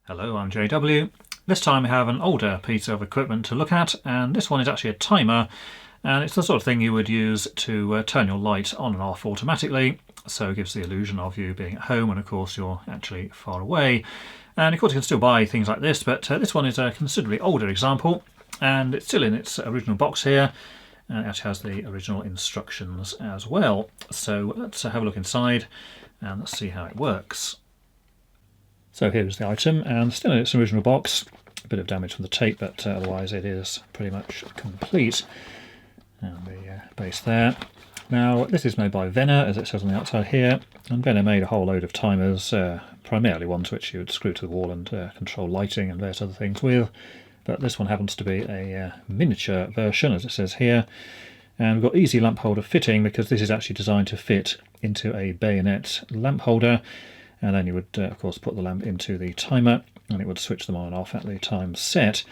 Hello, I'm JW. This time we have an older piece of equipment to look at, and this one is actually a timer, and it's the sort of thing you would use to turn your light on and off automatically, so it gives the illusion of you being at home when of course you're actually far away. And of course you can still buy things like this, but this one is a considerably older example, and it's still in its original box here, and it actually has the original instructions as well. So let's have a look inside and let's see how it works. So here's the item, and still in its original box. A bit of damage from the tape, but otherwise it is pretty much complete. And the base there. Now this is made by Venner, as it says on the outside here, and Venner made a whole load of timers, primarily ones which you would screw to the wall and control lighting and various other things with. But this one happens to be a miniature version, as it says here. And we've got easy lamp holder fitting, because this is actually designed to fit into a bayonet lamp holder. And then you would, of course, put the lamp into the timer, and it would switch them on and off at the time set.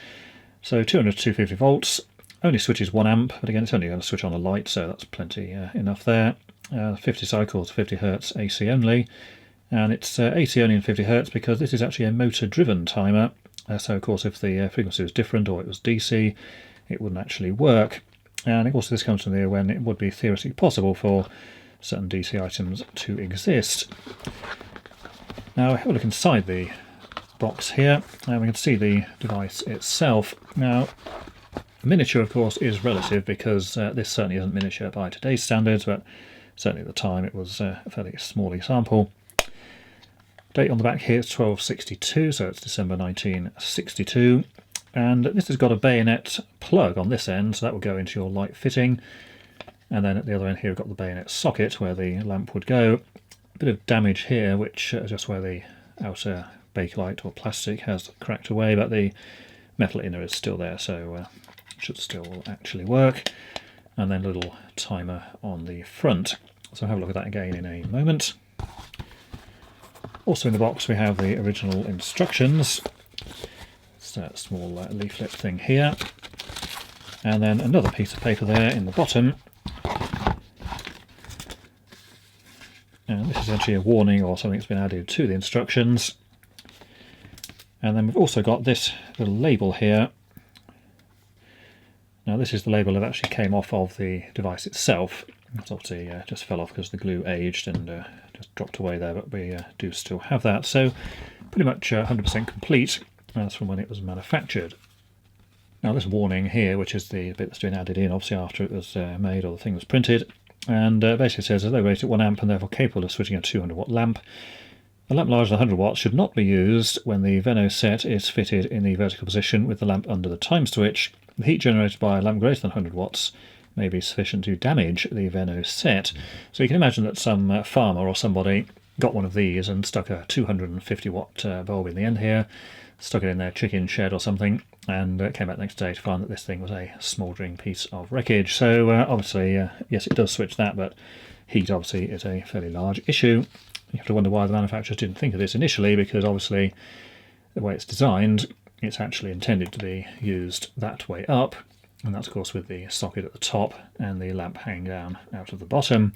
So 200 to 250 volts, only switches 1 amp, but again, it's only going to switch on a light, so that's plenty enough there. 50 cycles, 50 hertz AC only, and it's AC only in 50 hertz because this is actually a motor-driven timer. So, of course, if the frequency was different or it was DC, it wouldn't actually work. And of course, this comes from the when it would be theoretically possible for certain DC items to exist. Now have a look inside the box here, and we can see the device itself. Now, miniature of course is relative, because this certainly isn't miniature by today's standards, but certainly at the time it was a fairly small example. Date on the back here is 1262, so it's December 1962, and this has got a bayonet plug on this end, so that will go into your light fitting, and then at the other end here we've got the bayonet socket where the lamp would go. Bit of damage here, which just where the outer bakelite or plastic has cracked away, but the metal inner is still there, so should still actually work. And then a little timer on the front. So have a look at that again in a moment. Also in the box we have the original instructions. It's a small leaflet thing here. And then another piece of paper there in the bottom. And this is actually a warning or something that's been added to the instructions. And then we've also got this little label here. Now this is the label that actually came off of the device itself. It's obviously just fell off because the glue aged and just dropped away there, but we do still have that. So pretty much 100% complete. That's from when it was manufactured. Now this warning here, which is the bit that's been added in obviously after it was made or the thing was printed, and basically says, although rated at 1 amp and therefore capable of switching a 200 watt lamp, a lamp larger than 100 watts should not be used when the Venno set is fitted in the vertical position with the lamp under the time switch. The heat generated by a lamp greater than 100 watts may be sufficient to damage the Venno set. So you can imagine that some farmer or somebody got one of these and stuck a 250 watt bulb in the end here, stuck it in their chicken shed or something, and came back the next day to find that this thing was a smouldering piece of wreckage. So obviously, yes, it does switch that, but heat obviously is a fairly large issue. You have to wonder why the manufacturers didn't think of this initially, because obviously the way it's designed, it's actually intended to be used that way up, and that's of course with the socket at the top and the lamp hanging down out of the bottom.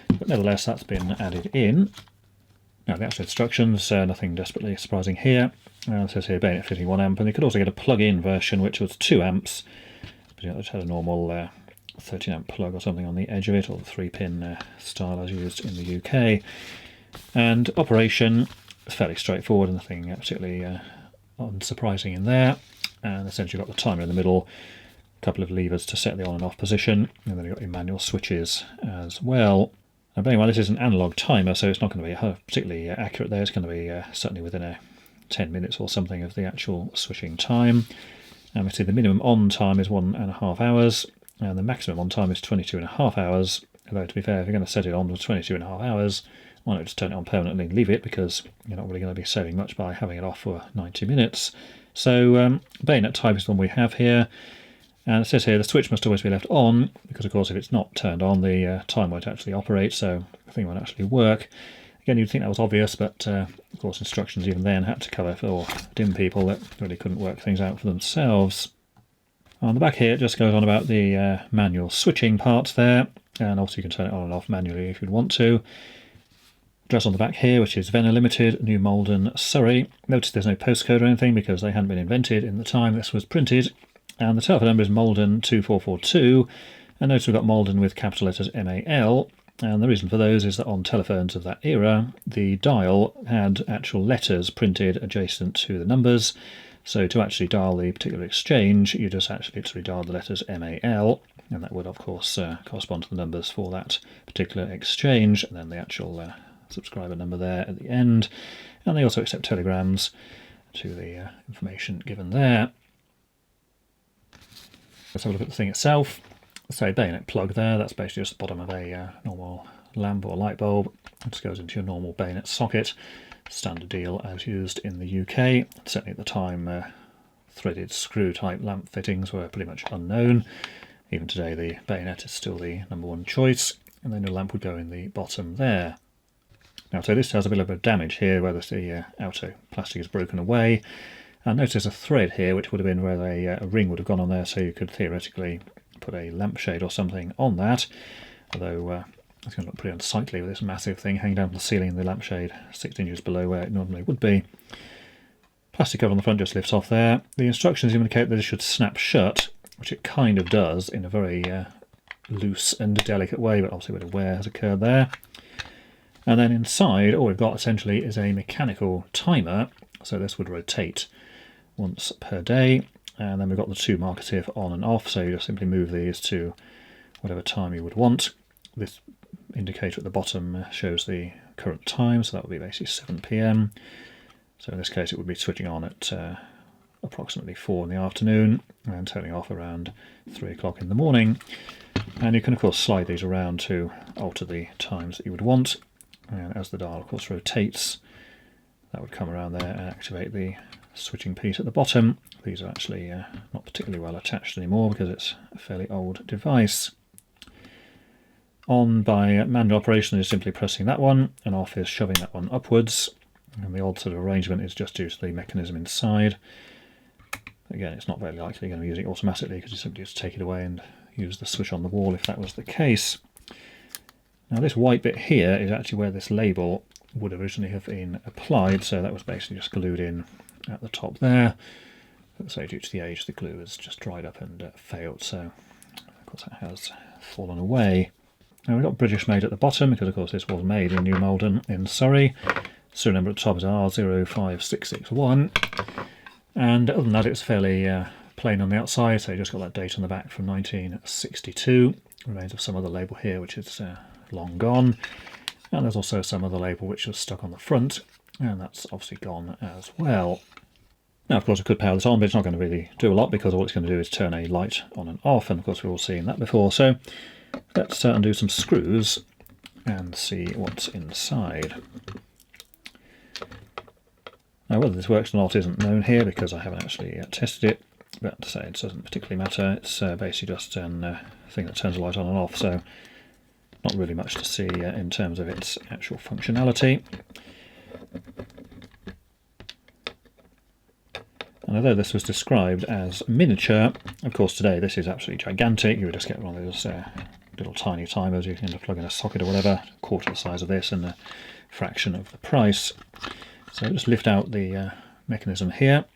But nevertheless, that's been added in. Now the actual instructions, nothing desperately surprising here. It says here bayonet fitting 1 amp, and you could also get a plug-in version which was 2 amps, but it just had a normal 13 amp plug or something on the edge of it, or the 3-pin style as used in the UK. And operation is fairly straightforward, and nothing particularly unsurprising in there. And essentially you've got the timer in the middle, a couple of levers to set the on and off position, and then you've got your manual switches as well. Now bearing in mind this is an analog timer, so it's not going to be particularly accurate there. It's going to be certainly within 10 minutes or something of the actual switching time. And we see the minimum on time is 1.5 hours, and the maximum on time is 22.5 hours. Although to be fair, if you're going to set it on for 22.5 hours, why not just turn it on permanently and leave it, because you're not really going to be saving much by having it off for 90 minutes. So bayonet type is the one we have here, and it says here the switch must always be left on, because of course if it's not turned on the time won't actually operate, so the thing won't actually work. Again, you'd think that was obvious, but of course instructions even then had to cover for dim people that really couldn't work things out for themselves. On the back here it just goes on about the manual switching parts there, and also you can turn it on and off manually if you'd want to. Address on the back here, which is Venner Limited, New Malden, Surrey. Notice there's no postcode or anything because they hadn't been invented in the time this was printed. And the telephone number is Malden 2442. And notice we've got Malden with capital letters MAL. And the reason for those is that on telephones of that era, the dial had actual letters printed adjacent to the numbers. So to actually dial the particular exchange, you just actually literally dial the letters MAL. And that would, of course, correspond to the numbers for that particular exchange. And then the actual subscriber number there at the end, and they also accept telegrams to the information given there. Let's have a look at the thing itself. So bayonet plug there, that's basically just the bottom of a normal lamp or light bulb. It just goes into your normal bayonet socket. Standard deal as used in the UK. Certainly at the time, threaded screw type lamp fittings were pretty much unknown. Even today the bayonet is still the number one choice, and then the lamp would go in the bottom there. Now, so this has a bit of damage here where the outer plastic is broken away. And notice there's a thread here which would have been where a ring would have gone on there, so you could theoretically put a lampshade or something on that. Although it's going to look pretty unsightly with this massive thing hanging down from the ceiling and the lampshade 6 inches below where it normally would be. Plastic cover on the front just lifts off there. The instructions indicate that it should snap shut, which it kind of does in a very loose and delicate way, but obviously a bit of wear has occurred there. And then inside, all we've got essentially is a mechanical timer. So this would rotate once per day. And then we've got the 2 markers here for on and off. So you just simply move these to whatever time you would want. This indicator at the bottom shows the current time. So that would be basically 7 PM. So in this case, it would be switching on at approximately 4 in the afternoon and turning off around 3 o'clock in the morning. And you can, of course, slide these around to alter the times that you would want. And as the dial, of course, rotates, that would come around there and activate the switching piece at the bottom. These are actually not particularly well attached anymore because it's a fairly old device. On by manual operation is simply pressing that one, and off is shoving that one upwards. And the odd sort of arrangement is just due to the mechanism inside. Again, it's not very likely going to be using it automatically because you simply just take it away and use the switch on the wall if that was the case. Now this white bit here is actually where this label would originally have been applied, so that was basically just glued in at the top there. But so due to the age, the glue has just dried up and failed, so of course that has fallen away. Now we've got British made at the bottom because of course this was made in New Malden in Surrey. Serial number at the top is R05661, and other than that it's fairly plain on the outside, so you just got that date on the back from 1962. Remains of some other label here which is long gone, and there's also some other label which was stuck on the front, and that's obviously gone as well. Now of course I could power this on, but it's not going to really do a lot because all it's going to do is turn a light on and off, and of course we've all seen that before. So let's undo some screws and see what's inside. Now whether this works or not isn't known here because I haven't actually tested it, but to say it doesn't particularly matter. It's basically just a thing that turns the light on and off, so not really much to see in terms of its actual functionality. And although this was described as miniature, of course today this is absolutely gigantic. You would just get one of those little tiny timers you can plug in a socket or whatever, a quarter the size of this and a fraction of the price. So just lift out the mechanism here.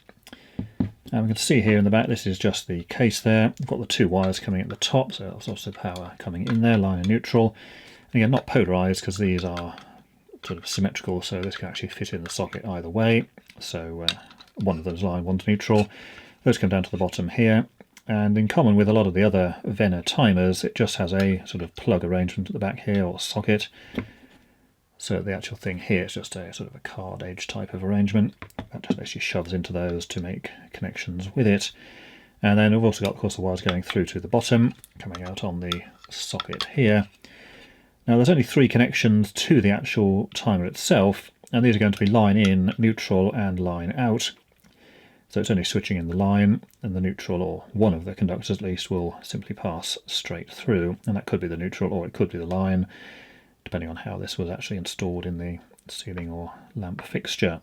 And we can see here in the back, this is just the case there. We've got the 2 wires coming at the top, so that's also power coming in there, line and neutral. And again, not polarised because these are sort of symmetrical, so this can actually fit in the socket either way. So one of them's line, one's neutral. Those come down to the bottom here. And in common with a lot of the other Venner timers, it just has a sort of plug arrangement at the back here, or socket. So the actual thing here is just a sort of a card edge type of arrangement that just actually shoves into those to make connections with it. And then we've also got, of course, the wires going through to the bottom, coming out on the socket here. Now there's only 3 connections to the actual timer itself, and these are going to be line in, neutral and line out. So it's only switching in the line, and the neutral, or one of the conductors at least, will simply pass straight through. And that could be the neutral or it could be the line, depending on how this was actually installed in the ceiling or lamp fixture.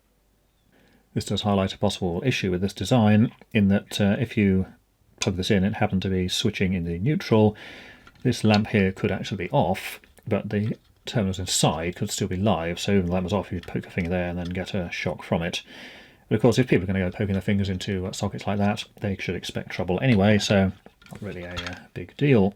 This does highlight a possible issue with this design, in that if you plug this in, it happened to be switching in the neutral, this lamp here could actually be off, but the terminals inside could still be live, so even if that was off, you'd poke your finger there and then get a shock from it. But of course, if people are going to go poking their fingers into sockets like that, they should expect trouble anyway, so not really a big deal.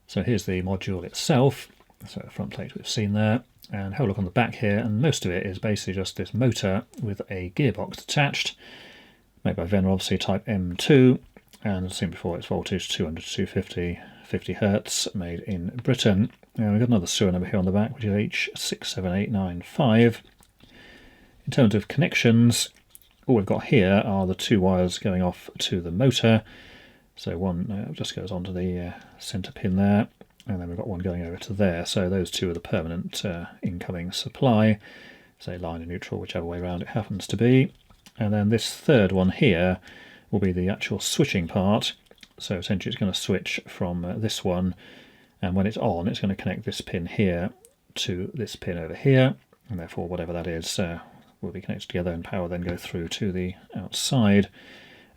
So here's the module itself. So the front plate we've seen there, and have a look on the back here, and most of it is basically just this motor with a gearbox attached, made by Venner, obviously type M2, and as seen before, it's voltage 200 to 250, 50 Hertz, made in Britain. And we've got another serial number here on the back, which is H67895. In terms of connections, all we've got here are the two wires going off to the motor. So one just goes onto the centre pin there, and then we've got one going over to there. So those two are the permanent incoming supply, say line and neutral, whichever way around it happens to be. And then this third one here will be the actual switching part. So essentially it's going to switch from this one, and when it's on, it's going to connect this pin here to this pin over here, and therefore whatever that is will be connected together, and power then go through to the outside.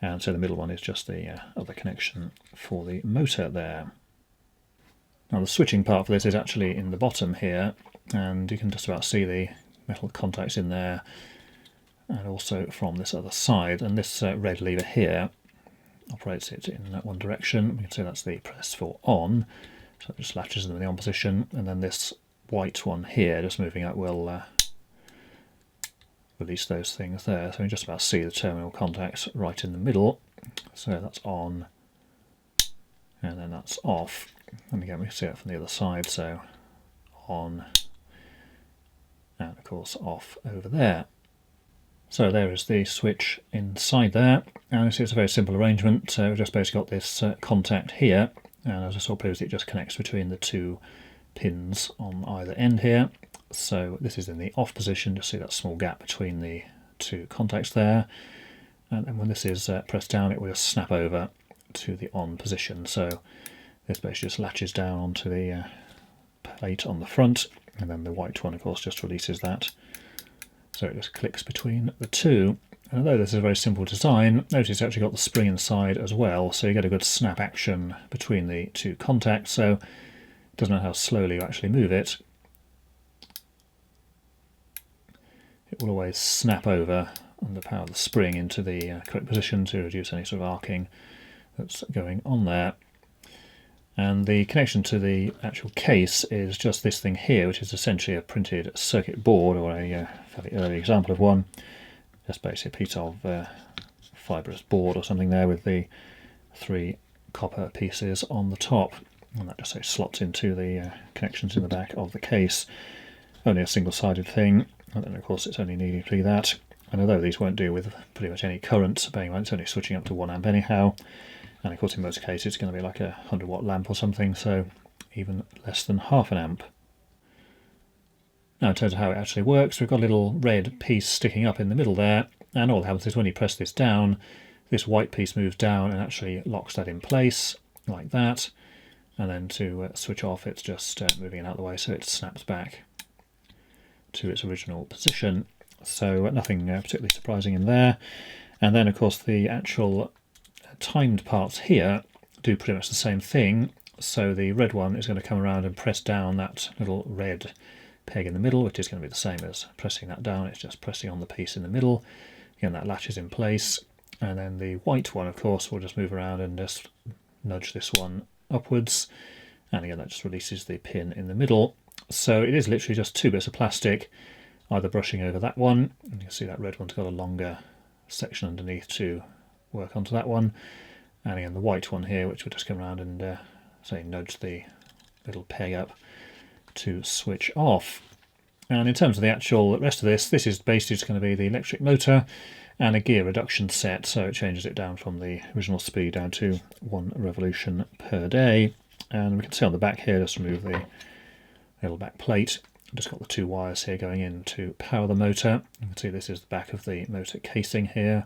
And so the middle one is just the other connection for the motor there. Now the switching part for this is actually in the bottom here, and you can just about see the metal contacts in there, and also from this other side. And this red lever here operates it in one direction. We can see that's the press for on, so it just latches them in the on position, and then this white one here just moving up will release those things there. So you can just about see the terminal contacts right in the middle. So that's on, and then that's off. And again, we can see it from the other side, so on, and of course off over there. So there is the switch inside there, and you see it's a very simple arrangement. So we've just basically got this contact here, and as I saw previously, it just connects between the two pins on either end here. So this is in the off position, just see that small gap between the two contacts there, and then when this is pressed down, it will just snap over to the on position. So this basically just latches down onto the plate on the front, and then the white one of course just releases that, so it just clicks between the two. And although this is a very simple design, notice it's actually got the spring inside as well, so you get a good snap action between the two contacts, so it doesn't matter how slowly you actually move it, it will always snap over under the power of the spring into the correct position to reduce any sort of arcing that's going on there. And the connection to the actual case is just this thing here, which is essentially a printed circuit board, or a fairly early example of one. Just basically a piece of fibrous board or something there with the three copper pieces on the top, and that just slots into the connections in the back of the case. Only a single-sided thing, and then of course it's only needing to be that. And although these won't deal with pretty much any current, bearing in mind it's only switching up to 1 amp anyhow, and of course in most cases it's going to be like a 100-watt lamp or something, so even less than half an amp. Now in terms of how it actually works, we've got a little red piece sticking up in the middle there, and all that happens is when you press this down, this white piece moves down and actually locks that in place, like that, and then to switch off it's just moving it out of the way so it snaps back to its original position. So nothing particularly surprising in there. And then of course the actual timed parts here do pretty much the same thing. So the red one is going to come around and press down that little red peg in the middle, which is going to be the same as pressing that down. It's just pressing on the piece in the middle. Again, that latches in place. And then the white one, of course, will just move around and just nudge this one upwards. And again, that just releases the pin in the middle. So it is literally just two bits of plastic, either brushing over that one, and you can see that red one's got a longer section underneath to work onto that one, and again the white one here, which will just come around and say nudge the little peg up to switch off. And in terms of the actual rest of this is basically just going to be the electric motor and a gear reduction set, so it changes it down from the original speed down to 1 revolution per day. And we can see on the back here, just remove the little back plate, I've just got the two wires here going in to power the motor. You can see this is the back of the motor casing here,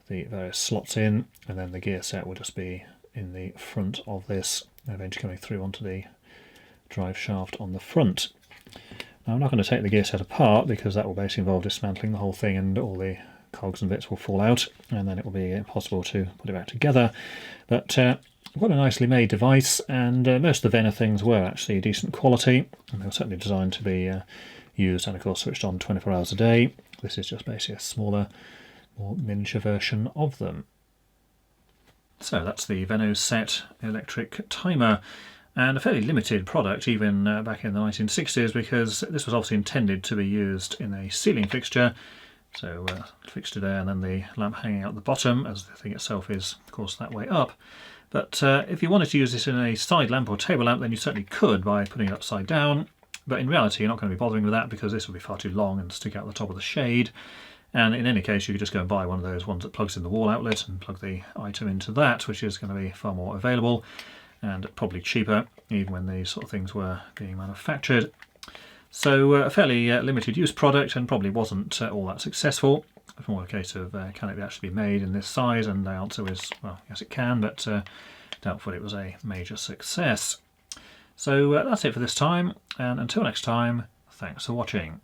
the various slots in, and then the gear set will just be in the front of this, eventually coming through onto the drive shaft on the front. Now I'm not going to take the gear set apart because that will basically involve dismantling the whole thing, and all the cogs and bits will fall out, and then it will be impossible to put it back together. But Quite a nicely made device, and most of the Vena things were actually decent quality, and they were certainly designed to be used and of course switched on 24 hours a day. This is just basically a smaller, more miniature version of them. So that's the Venosette electric timer, and a fairly limited product even back in the 1960s, because this was obviously intended to be used in a ceiling fixture. So fixture there, and then the lamp hanging out the bottom, as the thing itself is of course that way up. But if you wanted to use this in a side lamp or table lamp, then you certainly could by putting it upside down. But in reality, you're not going to be bothering with that, because this would be far too long and stick out the top of the shade. And in any case, you could just go and buy one of those ones that plugs in the wall outlet and plug the item into that, which is going to be far more available and probably cheaper, even when these sort of things were being manufactured. So a fairly limited use product, and probably wasn't all that successful. It's more a case of can it actually be made in this size, and the answer is, well, yes it can, but doubtful it was a major success. So that's it for this time, and until next time, thanks for watching.